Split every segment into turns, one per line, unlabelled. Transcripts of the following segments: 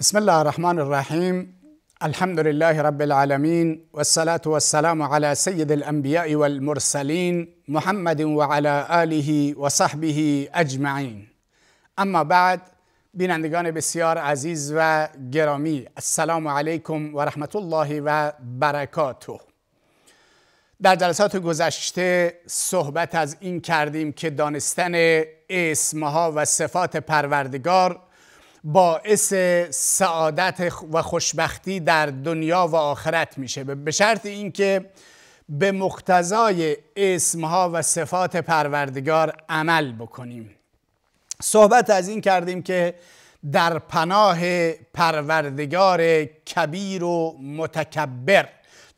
بسم الله الرحمن الرحیم. الحمد لله رب العالمین والصلاة والسلام علی سید الانبیاء والمرسلین محمد وعلى آله و صحبه اجمعین. اما بعد، بینندگان بسیار عزیز و گرامی، السلام علیکم و رحمت الله و برکاته. در جلسات گذشته صحبت از این کردیم که دانستن اسمها و صفات پروردگار باعث سعادت و خوشبختی در دنیا و آخرت میشه، به شرط اینکه به مقتضای اسمها و صفات پروردگار عمل بکنیم. صحبت از این کردیم که در پناه پروردگار کبیر و متکبر،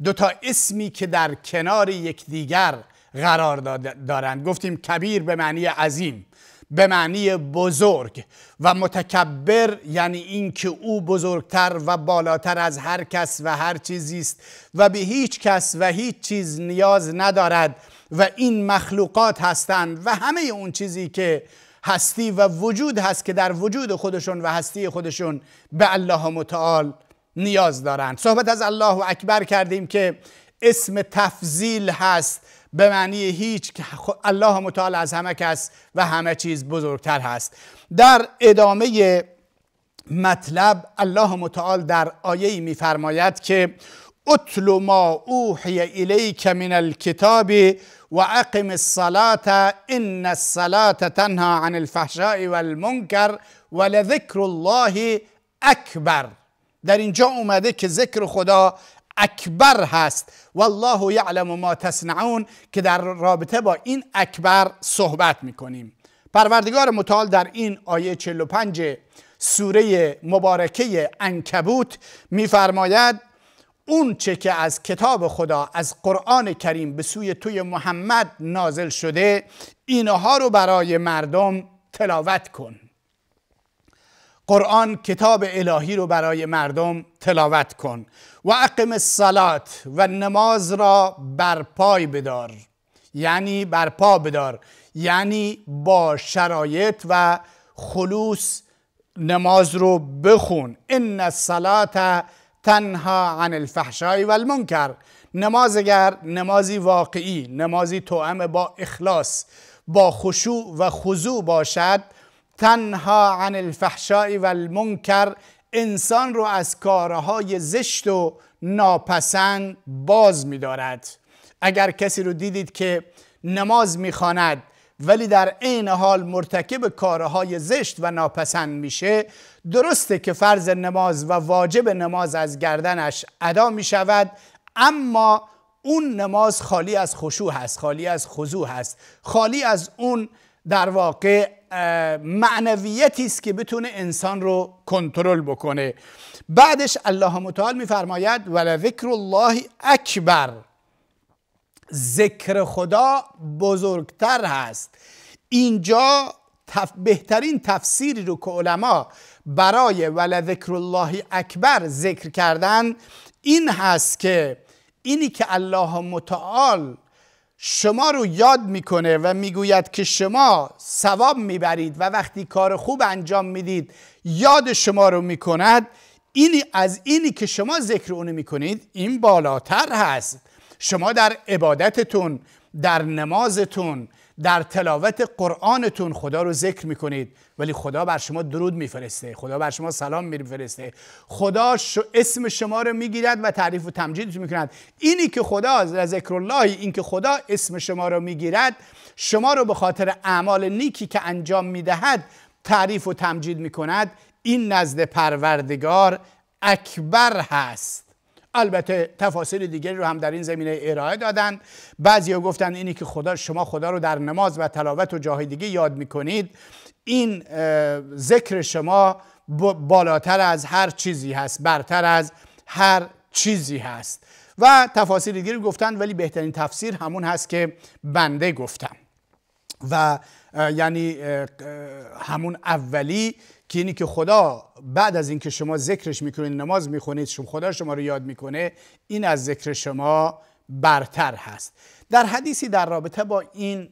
دو تا اسمی که در کنار یکدیگر قرار دارند، گفتیم کبیر به معنی عظیم، به معنی بزرگ، و متکبر یعنی این که او بزرگتر و بالاتر از هر کس و هر چیزی است و به هیچ کس و هیچ چیز نیاز ندارد و این مخلوقات هستند و همه اون چیزی که هستی و وجود هست که در وجود خودشون و هستی خودشون به الله متعال نیاز دارند. صحبت از الله اکبر کردیم که اسم تفضیل هست، به معنی هیچ، الله متعال از همه کس و همه چیز بزرگتر هست. در ادامه مطلب الله متعال در آیه‌ای می‌فرماید که اتل ما اوحی الیک من الکتاب و اقم الصلاة ان الصلاة تنهی عن الفحشاء والمنکر ولذکر الله اکبر. در اینجا اومده که ذکر خدا اکبر هست، والله یعلم ما تصنعون، که در رابطه با این اکبر صحبت میکنیم. پروردگار متعال در این آیه 45 سوره مبارکه عنکبوت میفرماید اون چه که از کتاب خدا، از قرآن کریم به سوی توی محمد نازل شده، اینها رو برای مردم تلاوت کن. قرآن کتاب الهی رو برای مردم تلاوت کن. و اقم الصلات، و نماز را برپای بدار، یعنی برپا بدار، یعنی با شرایط و خلوص نماز رو بخون. ان الصلاة تنهی عن الفحشاء والمنکر. نماز اگر نمازی واقعی، نمازی توأم با اخلاص، با خشوع و خضوع باشد، تنهی عن الفحشاء والمنکر، انسان رو از کارهای زشت و ناپسند باز می‌دارد. اگر کسی رو دیدید که نماز می‌خواند ولی در عین حال مرتکب کارهای زشت و ناپسند میشه، درسته که فرض نماز و واجب نماز از گردنش ادا می‌شود، اما اون نماز خالی از خشوع هست، خالی از خضوع هست، خالی از اون در واقع معنویتی است که بتونه انسان رو کنترل بکنه. بعدش الله متعال میفرماید ولذکر الله اکبر، ذکر خدا بزرگتر هست. اینجا بهترین تفسیری رو که علما برای ولذکر الله اکبر ذکر کردن این هست که اینی که الله متعال شما رو یاد میکنه و میگوید که شما ثواب میبرید و وقتی کار خوب انجام میدید یاد شما رو میکند، اینی از اینی که شما ذکر اونو میکنید این بالاتر هست. شما در عبادتتون، در نمازتون، در تلاوت قرآنتون خدا رو ذکر میکنید، ولی خدا بر شما درود میفرسته، خدا بر شما سلام میفرسته، خدا اسم شما رو میگیرد و تعریف و تمجیدتون میکند. اینی که خدا ذکر الله، این که خدا اسم شما رو میگیرد، شما رو به خاطر اعمال نیکی که انجام میدهد تعریف و تمجید میکند، این نزد پروردگار اکبر هست. البته تفاسیر دیگری رو هم در این زمینه ارائه دادن. بعضیا گفتن اینی که شما خدا رو در نماز و تلاوت و جاهای دیگه یاد میکنید، این ذکر شما بالاتر از هر چیزی هست، برتر از هر چیزی هست. و تفاسیر دیگری گفتن، ولی بهترین تفسیر همون هست که بنده گفتم، و یعنی همون اولی که اینی که خدا بعد از اینکه شما ذکرش میکنید، نماز میخونید، خدا شما رو یاد میکنه، این از ذکر شما برتر هست. در حدیثی در رابطه با این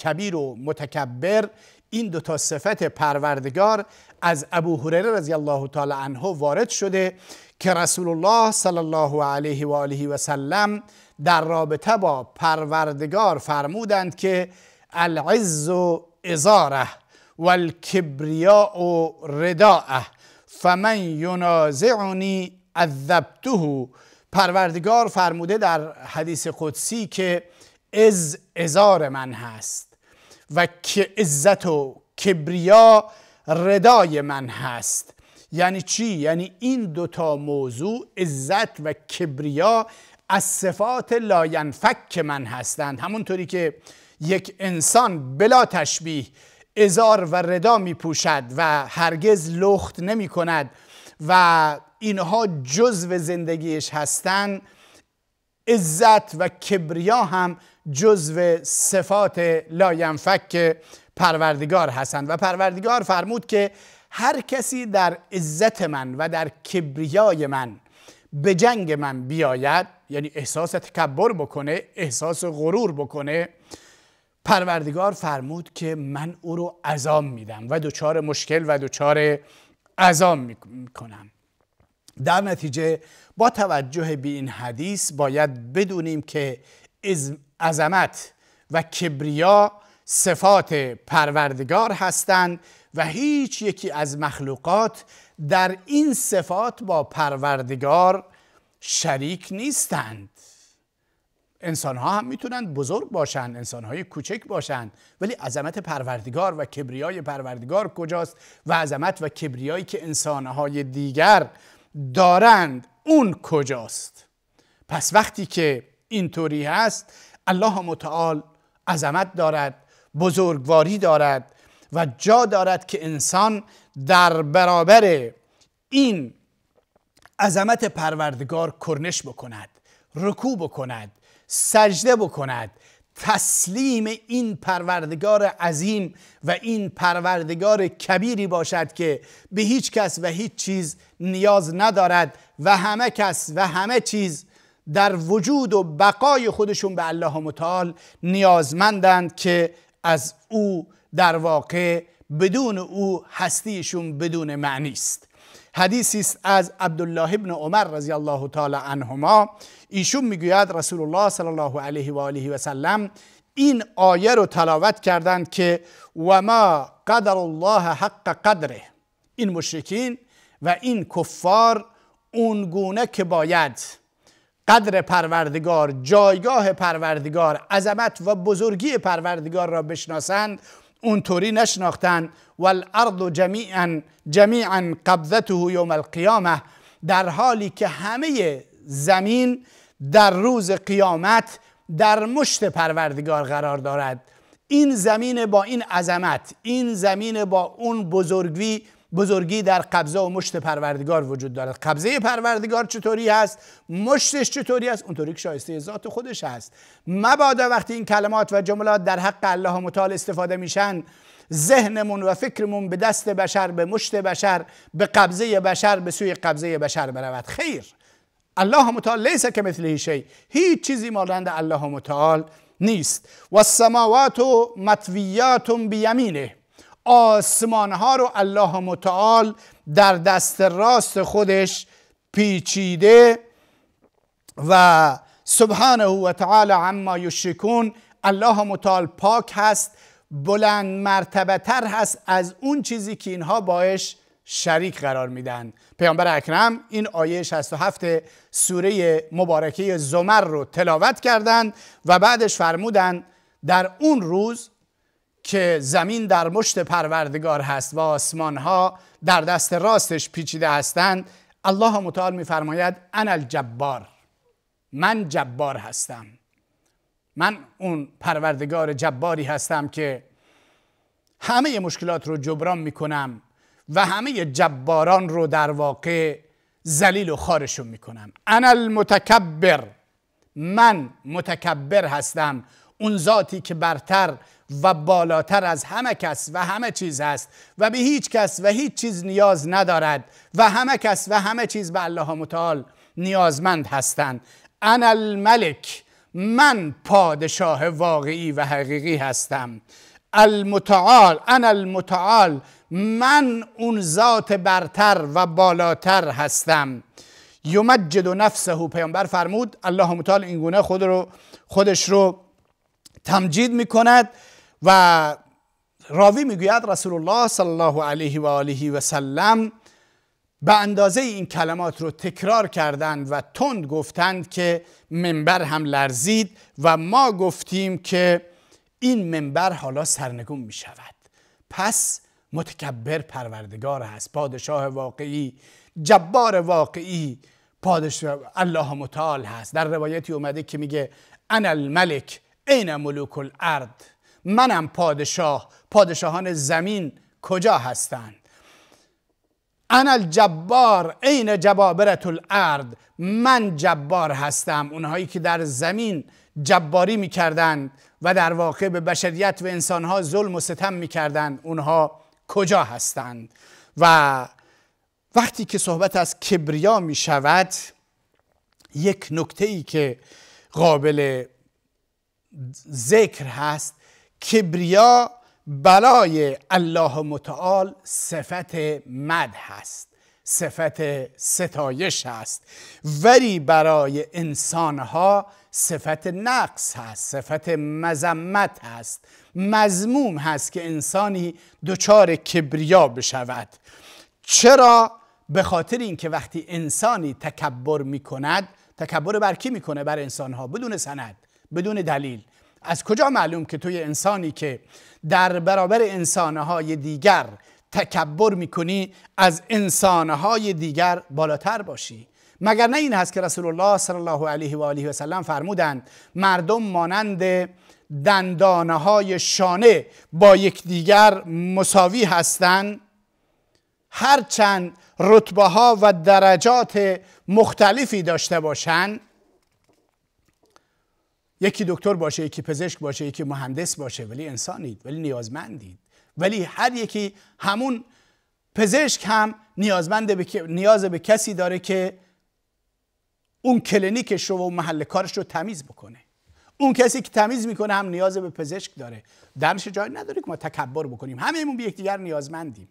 کبیر و متکبر این دو تا صفت پروردگار از ابو هریره رضی الله تعالی عنه وارد شده که رسول الله صلی الله علیه و آله و سلم در رابطه با پروردگار فرمودند که العز ازاره و الکبریاء رداءه فمن ینازعنی عذبته. پروردگار فرموده در حدیث قدسی که ازار من هست و که عزت و کبریا ردای من هست. یعنی چی؟ یعنی این دوتا موضوع عزت و کبریا از صفات لاینفک من هستند. همونطوری که یک انسان بلا تشبیه ازار و ردا می پوشد و هرگز لخت نمی کند و اینها جزو زندگیش هستند، عزت و کبریا هم جزو صفات لاینفک پروردگار هستند. و پروردگار فرمود که هر کسی در عزت من و در کبریای من به جنگ من بیاید، یعنی احساس تکبر بکنه، احساس غرور بکنه، پروردگار فرمود که من او رو عذاب میدم و دچار مشکل و دچار عذاب میکنم. در نتیجه با توجه به این حدیث باید بدونیم که عظمت و کبریا صفات پروردگار هستند و هیچ یکی از مخلوقات در این صفات با پروردگار شریک نیستند. انسان ها هم میتونند بزرگ باشند، انسان های کوچک باشند، ولی عظمت پروردگار و کبریای پروردگار کجاست؟ و عظمت و کبریایی که انسان های دیگر دارند اون کجاست؟ پس وقتی که اینطوری هست، الله متعال عظمت دارد، بزرگواری دارد و جا دارد که انسان در برابر این عظمت پروردگار کرنش بکند، رکوع بکند، سجده بکند، تسلیم این پروردگار عظیم و این پروردگار کبیری باشد که به هیچ کس و هیچ چیز نیاز ندارد و همه کس و همه چیز در وجود و بقای خودشون به الله متعال نیازمندند که از او در واقع بدون او هستیشون بدون معنی است. حدیثی است از عبدالله ابن عمر رضی الله تعالی عنهما، ایشون میگوید رسول الله صلی الله علیه و آله و سلم این آیه رو تلاوت کردند که و ما قدر الله حق قدره. این مشرکین و این کفار اونگونه که باید قدر پروردگار، جایگاه پروردگار، عظمت و بزرگی پروردگار را بشناسند، اونطوری نشناختند. والارض جمیعا قبضته یوم القیامه، در حالی که همه زمین در روز قیامت در مشت پروردگار قرار دارد. این زمین با این عظمت، این زمین با اون بزرگی در قبضه و مشت پروردگار وجود دارد. قبضه پروردگار چطوری هست؟ مشتش چطوری هست؟ اونطوری که شایسته ذات خودش هست. مبادا وقتی این کلمات و جملات در حق الله متعال استفاده میشن ذهنمون و فکرمون به دست بشر، به مشت بشر، به قبضه بشر، به سوی قبضه بشر برود. خیر، الله متعال لیس کمثله شیء، هیچ چیزی مانند الله متعال نیست. و السماوات مطویات بیمینه، آسمان ها رو الله متعال در دست راست خودش پیچیده و سبحانه و تعالی عما یشرکون. الله متعال پاک هست، بلند مرتبه تر هست از اون چیزی که اینها باش شریک قرار میدن. پیامبر اکرم این آیه 67 سوره مبارکه زمر رو تلاوت کردند و بعدش فرمودند در اون روز که زمین در مشت پروردگار هست و آسمان ها در دست راستش پیچیده هستند، الله متعال میفرماید انا الجبار، من جبار هستم، من اون پروردگار جباری هستم که همه مشکلات رو جبران میکنم و همه جباران رو در واقع ذلیل و خوارشون میکنم. انا المتکبر، من متکبر هستم، اون ذاتی که برتر و بالاتر از همه کس و همه چیز هست و به هیچ کس و هیچ چیز نیاز ندارد و همه کس و همه چیز به الله متعال نیازمند هستند. انا الملک، من پادشاه واقعی و حقیقی هستم. المتعال، انا المتعال، من اون ذات برتر و بالاتر هستم. یمجد نفسه، پیامبر فرمود الله متعال اینگونه خودش رو تمجید میکند و راوی میگوید رسول الله صلی الله علیه و آله و سلم به اندازه این کلمات رو تکرار کردند و تند گفتند که منبر هم لرزید و ما گفتیم که این منبر حالا سرنگون می شود. پس متکبر پروردگار هست، پادشاه واقعی، جبار واقعی، پادشاه الله متعال هست. در روایتی اومده که میگه انا الملک این ملوک الارض، منم پادشاه، پادشاهان زمین کجا هستند؟ انا الجبار این جبابرة الارض، من جبار هستم، اونهایی که در زمین جباری میکردند و در واقع به بشریت و انسانها ظلم و ستم میکردند، اونها کجا هستند؟ و وقتی که صحبت از کبریا میشود، یک نکته‌ای که قابل ذکر هست، کبریا برای الله متعال صفت مدح هست، صفت ستایش هست، ولی برای انسانها صفت نقص هست، صفت مذمت هست، مذموم هست که انسانی دچار کبریا بشود. چرا؟ به خاطر اینکه وقتی انسانی تکبر میکند، تکبر بر کی میکنه؟ بر انسانها، بدون سند، بدون دلیل. از کجا معلوم که توی انسانی که در برابر انسانهای دیگر تکبر میکنی از انسانهای دیگر بالاتر باشی؟ مگر نه این هست که رسول الله صلی الله علیه و آله و سلم فرمودند مردم مانند دندانهای شانه با یکدیگر مساوی هستند، هرچند رتبه ها و درجات مختلفی داشته باشند، یکی دکتر باشه، یکی پزشک باشه، یکی مهندس باشه، ولی انسانید، ولی نیازمندید. ولی هر یکی، همون پزشک هم نیاز به کسی داره که اون کلینیکش رو و محل کارش رو تمیز بکنه. اون کسی که تمیز میکنه هم نیاز به پزشک داره. درش جای نداره که ما تکبر بکنیم، همه‌مون به یکدیگر نیازمندیم.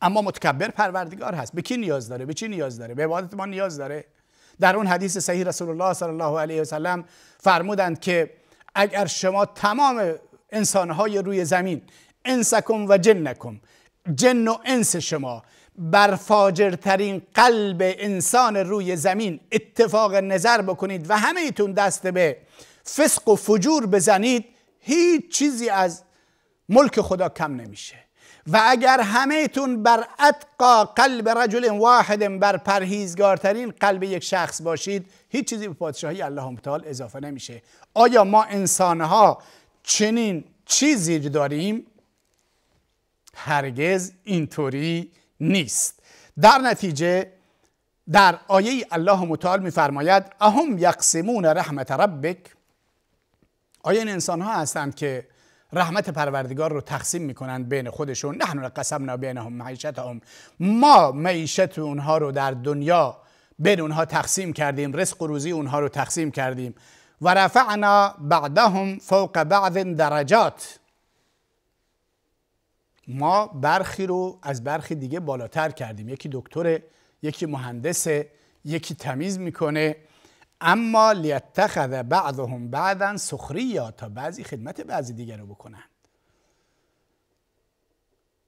اما متکبر پروردگار هست، به کی نیاز داره؟ به چی نیاز داره؟ به عبادت ما نیاز داره؟ در اون حدیث صحیح رسول الله صلی الله علیه و سلم فرمودند که اگر شما تمام انسانهای روی زمین، انسکم و جنکم، جن و انس شما، بر فاجرترین قلب انسان روی زمین اتفاق نظر بکنید و همه ایتون دست به فسق و فجور بزنید، هیچ چیزی از ملک خدا کم نمیشه. و اگر همه ایتون بر اتقا قلب رجل واحد، بر پرهیزگارترین قلب یک شخص باشید، هیچ چیزی به پادشاهی الله متعال اضافه نمیشه. آیا ما انسانها چنین چیزی داریم؟ هرگز اینطوری نیست. در نتیجه در آیه الله متعال میفرماید اهم یقسمون رحمت ربک، آیا این انسان ها هستند که رحمت پروردگار رو تقسیم میکنند بین خودشون؟ نحن قسمنا بینهم معیشتهم، ما معیشت اونها رو در دنیا بین اونها تقسیم کردیم، رزق و روزی اونها رو تقسیم کردیم. و رفعنا بعضهم فوق بعض درجات، ما برخی رو از برخی دیگه بالاتر کردیم، یکی دکتره، یکی مهندسه، یکی تمیز میکنه. اما لیتخذ بعضهم بعضا سخریا، تا بعضی خدمت بعضی دیگر رو بکنن.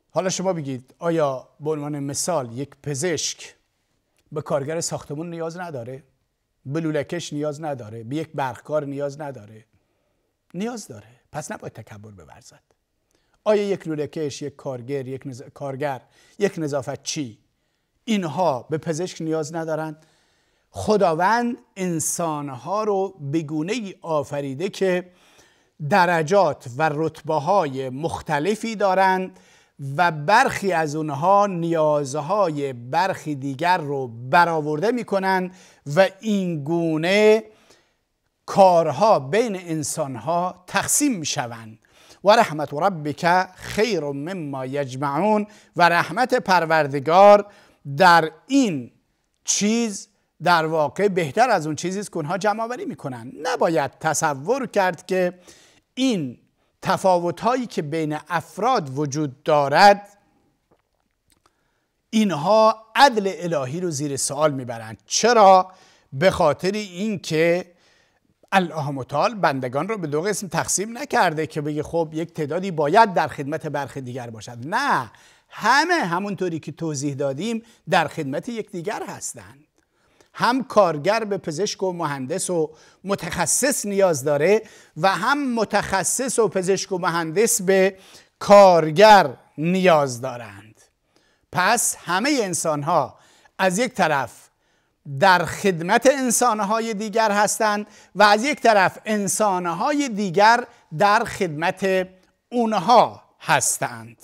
حالا شما بگید آیا به عنوان مثال یک پزشک به کارگر ساختمون نیاز نداره؟ به لولکش نیاز نداره؟ به یک برقکار نیاز نداره؟ نیاز داره، پس نباید تکبر بورزد. آیا یک لولکش، یک کارگر، یک نظافتچی، اینها به پزشک نیاز ندارند؟ خداوند انسانها رو به گونه‌ای آفریده که درجات و رتبه‌های مختلفی دارند و برخی از اونها نیازهای برخی دیگر رو برآورده می‌کنند و این گونه کارها بین انسانها تقسیم می‌شوند. و رحمت ربک خیر مما یجمعون، و رحمت پروردگار در این چیز در واقع بهتر از اون چیزی است که اونها جمع آوری میکنن. نباید تصور کرد که این تفاوت‌هایی که بین افراد وجود دارد، اینها عدل الهی رو زیر سوال میبرند. چرا؟ به خاطر اینکه الله متعال بندگان رو به دو قسم تقسیم نکرده که بگه خب یک تعدادی باید در خدمت برخی دیگر باشد. نه، همونطوری که توضیح دادیم در خدمت یکدیگر هستند. هم کارگر به پزشک و مهندس و متخصص نیاز داره و هم متخصص و پزشک و مهندس به کارگر نیاز دارند. پس همه انسان‌ها از یک طرف در خدمت انسان‌های دیگر هستند و از یک طرف انسان‌های دیگر در خدمت اونها هستند.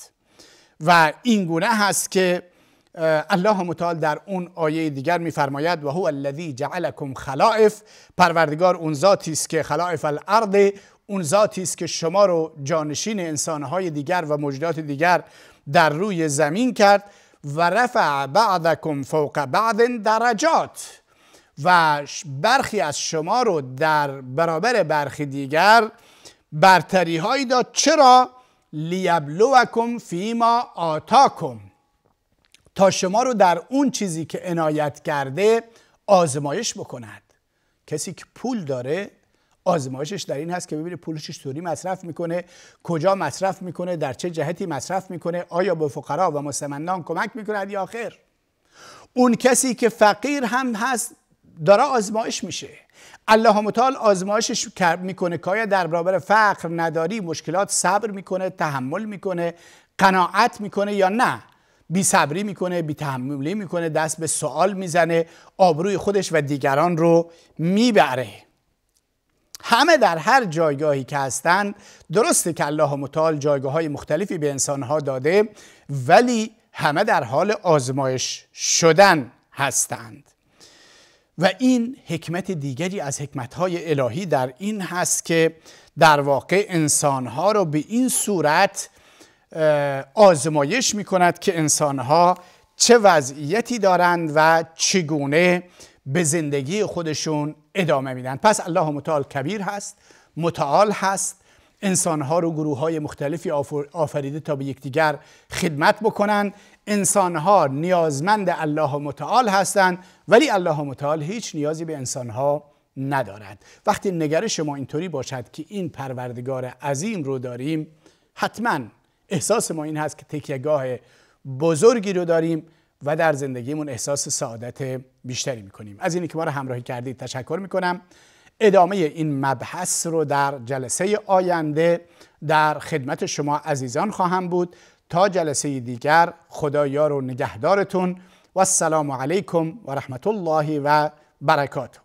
و این گونه هست که الله متعال در اون آیه دیگر می‌فرماید و هو الذی جعلکم خلائف، پروردگار اون ذاتی است که خلائف الارض، اون ذاتی است که شما رو جانشین انسان‌های دیگر و موجودات دیگر در روی زمین کرد و رفع بعضکم فوق بعض درجات، و برخی از شما رو در برابر برخی دیگر برتری هایی داد. چرا؟ لیبلوکم فیما آتاکم، تا شما رو در اون چیزی که عنایت کرده آزمایش بکند. کسی که پول داره آزمایشش در این هست که ببینه پولش چطوری مصرف میکنه، کجا مصرف میکنه، در چه جهتی مصرف میکنه، آیا به فقرا و مستمندان کمک میکنه یا خیر. اون کسی که فقیر هم هست داره آزمایش میشه. الله متعال آزمایشش میکنه که آیا در برابر فقر، نداری، مشکلات صبر میکنه، تحمل میکنه، قناعت میکنه یا نه، بی صبری میکنه، بی تحملی میکنه، دست به سوال میزنه، آبروی خودش و دیگران رو میبره. همه در هر جایگاهی که هستند، درسته که الله متعال جایگاه‌های مختلفی به انسان‌ها داده، ولی همه در حال آزمایش شدن هستند. و این حکمت دیگری از حکمت‌های الهی در این هست که در واقع انسان‌ها رو به این صورت آزمایش می‌کند که انسان‌ها چه وضعیتی دارند و چگونه به زندگی خودشون ادامه میدن. پس الله متعال کبیر هست، متعال هست، انسانها رو گروه‌های مختلفی آفریده تا به یکدیگر خدمت بکنن. انسانها نیازمند الله متعال هستند، ولی الله متعال هیچ نیازی به انسانها ندارد. وقتی نگرش ما اینطوری باشد که این پروردگار عظیم رو داریم، حتما احساس ما این هست که تکیهگاه بزرگی رو داریم و در زندگیمون احساس سعادت بیشتری میکنیم. از اینی که ما رو همراهی کردید تشکر میکنم. ادامه این مبحث رو در جلسه آینده در خدمت شما عزیزان خواهم بود. تا جلسه دیگر، خدا یار و نگهدارتون و السلام علیکم و رحمت الله و برکاته.